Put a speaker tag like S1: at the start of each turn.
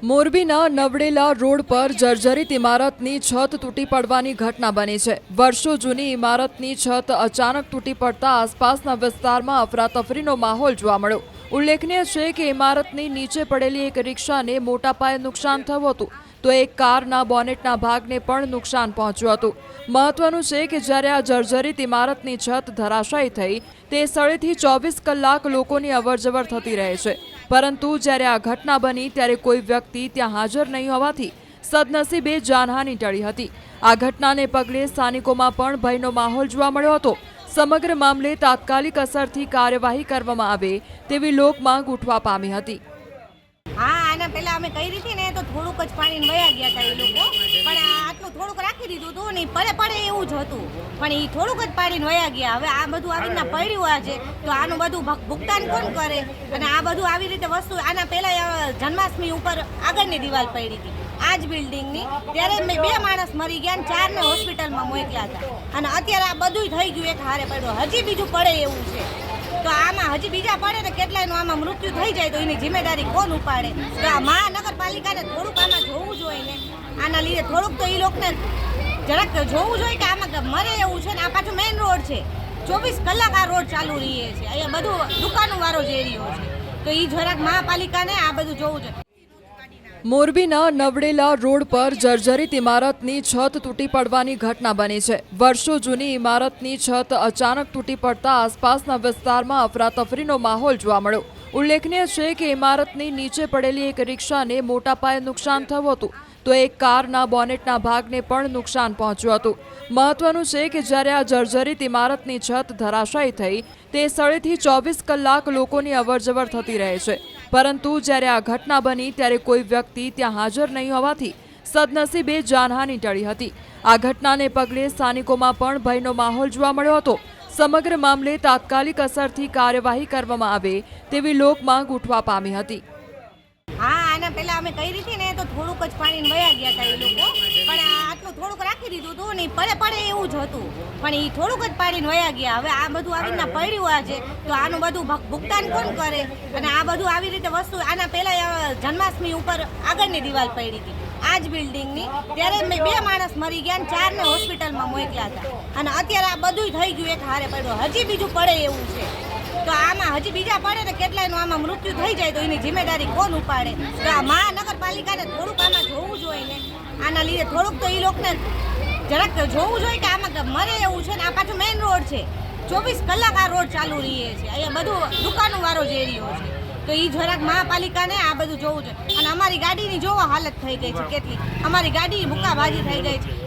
S1: મોરબીના નવડેલા રોડ પર જર્જરિત ઇમારતની છત તૂટી પડવાની ઘટના બની છે। વર્ષો જૂની ઇમારતની છત અચાનક તૂટી પડતા આસપાસના વિસ્તારમાં અફરાતફરીનો માહોલ જોવા મળ્યો। ઉલ્લેખનીય છે કે ઇમારતની નીચે પડેલી એક રિક્ષાને મોટા પાયે નુકસાન થયું હતું, તો એક કારના બોનેટના ભાગને પણ નુકસાન પહોંચ્યું હતું। મહત્વનું છે કે જ્યારે આ જર્જરિત ઇમારતની છત ધરાશાયી થઈ તે સ્થળેથી 24 કલાક લોકોની અવરજવર થતી રહે છે, પરંતુ જ્યારે આ ઘટના બની ત્યારે કોઈ વ્યક્તિ ત્યાં હાજર નહીં હોવાથી સદનસીબે જાનહાનિ ટળી હતી। આ ઘટનાને પગલે સ્થાનિકોમાં પણ ભયનો માહોલ જોવા મળ્યો હતો। સમગ્ર મામલે તાત્કાલિક અસરથી કાર્યવાહી કરવામાં આવે તેવી લોકમાંગ ઉઠવા પામી હતી।
S2: हाँ आना पहला अमे कही थी ने तो थोड़ुंक ज पाणी वया गया था ए लोको पण आटલું થોડુંક રાખી દીધું હતું ને પડે પડે એવું જ હતું પણ એ થોડુંક જ પાડીને વયા ગયા। હવે આ બધું આવીને પડ્યું છે તો આનું બધું ભુગતાન કોણ કરે? અને આ બધું આવી રીતે વસ્તુ આના પહેલા જન્માષ્ટમી ઉપર આગળની દિવાલ પડી હતી આ જ બિલ્ડિંગની, ત્યારે મેં 2 માણસ મરી ગયા અને 4 ને હોસ્પિટલમાં મોકલ્યા હતા અને અત્યારે આ બધું થઈ ગયું એક હારે પડ્યું, હજી બીજું પડે એવું છે। तो आमा हजी बीजा पड़े तो केटलायनु आमा मृत्यु थई जाए तो एनी जिम्मेदारी कोण उपाड़े? तो आ महानगरपालिकाने थोड़ुंक आमा जोवुं जोईए ने आना लीधे थोड़ुंक तो ई लोकने જરાક જોવું જોઈએ કે આમાં મરે એવું છે ને। આ પાછું મેઇન રોડ છે, 24 કલાક આ રોડ ચાલુ રહે છે, અહીંયા બધું દુકાનો વાળો જ એરિયો છે, તો ઈ જરાક મહાપાલિકાને આ બધું જોવું જોઈએ।
S1: મોરબીના નવડેલા રોડ પર જર્જરિત ઇમારતની છત તૂટી પડવાની ઘટના બની છે। વર્ષો જૂની ઇમારતની છત અચાનક તૂટી પડતા આસપાસના વિસ્તારમાં અફરાતફરીનો માહોલ જોવા મળ્યો। ઉલ્લેખનીય છે કે ઇમારતની નીચે પડેલી એક રિક્ષાને મોટા પાયે નુકસાન થયું હતું, તો એક કારના બોનેટના ભાગને પણ નુકસાન પહોંચ્યું હતું। મહત્વનું છે કે જ્યારે આ જર્જરિત ઇમારતની છત ધરાશાયી થઈ તે સ્થળેથી 24 કલાક લોકોની અવરજવર થતી રહે છે, પરંતુ જ્યારે આ ઘટના બની ત્યારે કોઈ વ્યક્તિ ત્યાં હાજર નહીં હોવાથી સદનસીબે જાનહાનિ ટળી હતી। આ ઘટનાને પગલે સ્થાનિકોમાં પણ ભયનો માહોલ જોવા મળ્યો હતો। સમગ્ર મામલે તાત્કાલિક અસરથી કાર્યવાહી કરવામાં આવે તેવી લોકમાંગ ઉઠવા પામી હતી।
S2: हाँ आना पहला अमे कही थी ने तो थोड़ुंक ज पाणी वया गया था ए लोको पण आटલું થોડુંક રાખી દીધું હતું ને પડે પડે એવું જ હતું પણ એ થોડુંક જ પાડીને વયા ગયા। હવે આ બધું આવીને પડ્યું છે તો આનું બધું ભુગતાન કોણ કરે? અને આ બધું આવી રીતે વસ્તુ આના પહેલા જન્માષ્ટમી ઉપર આગળની દિવાલ પડી હતી આ જ બિલ્ડિંગની, ત્યારે મેં 2 માણસ મરી ગયા અને 4 ને હોસ્પિટલમાં મોકલ્યા હતા અને અત્યારે આ બધું થઈ ગયું એક હારે પડ્યું, હજી બીજું પડે એવું છે। तो आमा हजी बीजा पड़े तो केटलायनु आमा मृत्यु थई जाए तो एनी जिम्मेदारी कोण उपाड़े? तो आ महानगरपालिकाने थोड़ुंक आमा जोवुं जोईए ने आना लीधे थोड़ुंक तो ई लोकने જરાક જોવું જોઈએ કે આમાં મરે એવું છે ને। આ પાછું મેઇન રોડ છે, 24 કલાક આ રોડ ચાલુ રહે છે, અહીંયા બધું દુકાનો વાળો જ એરિયો છે, તો ઈ જરાક મહાપાલિકાને આ બધું જોવું જોઈએ। અને અમારી ગાડીની જોવો હાલત થઈ ગઈ છે કેટલી, અમારી ગાડી ભૂકા ભાજી થઈ ગઈ છે।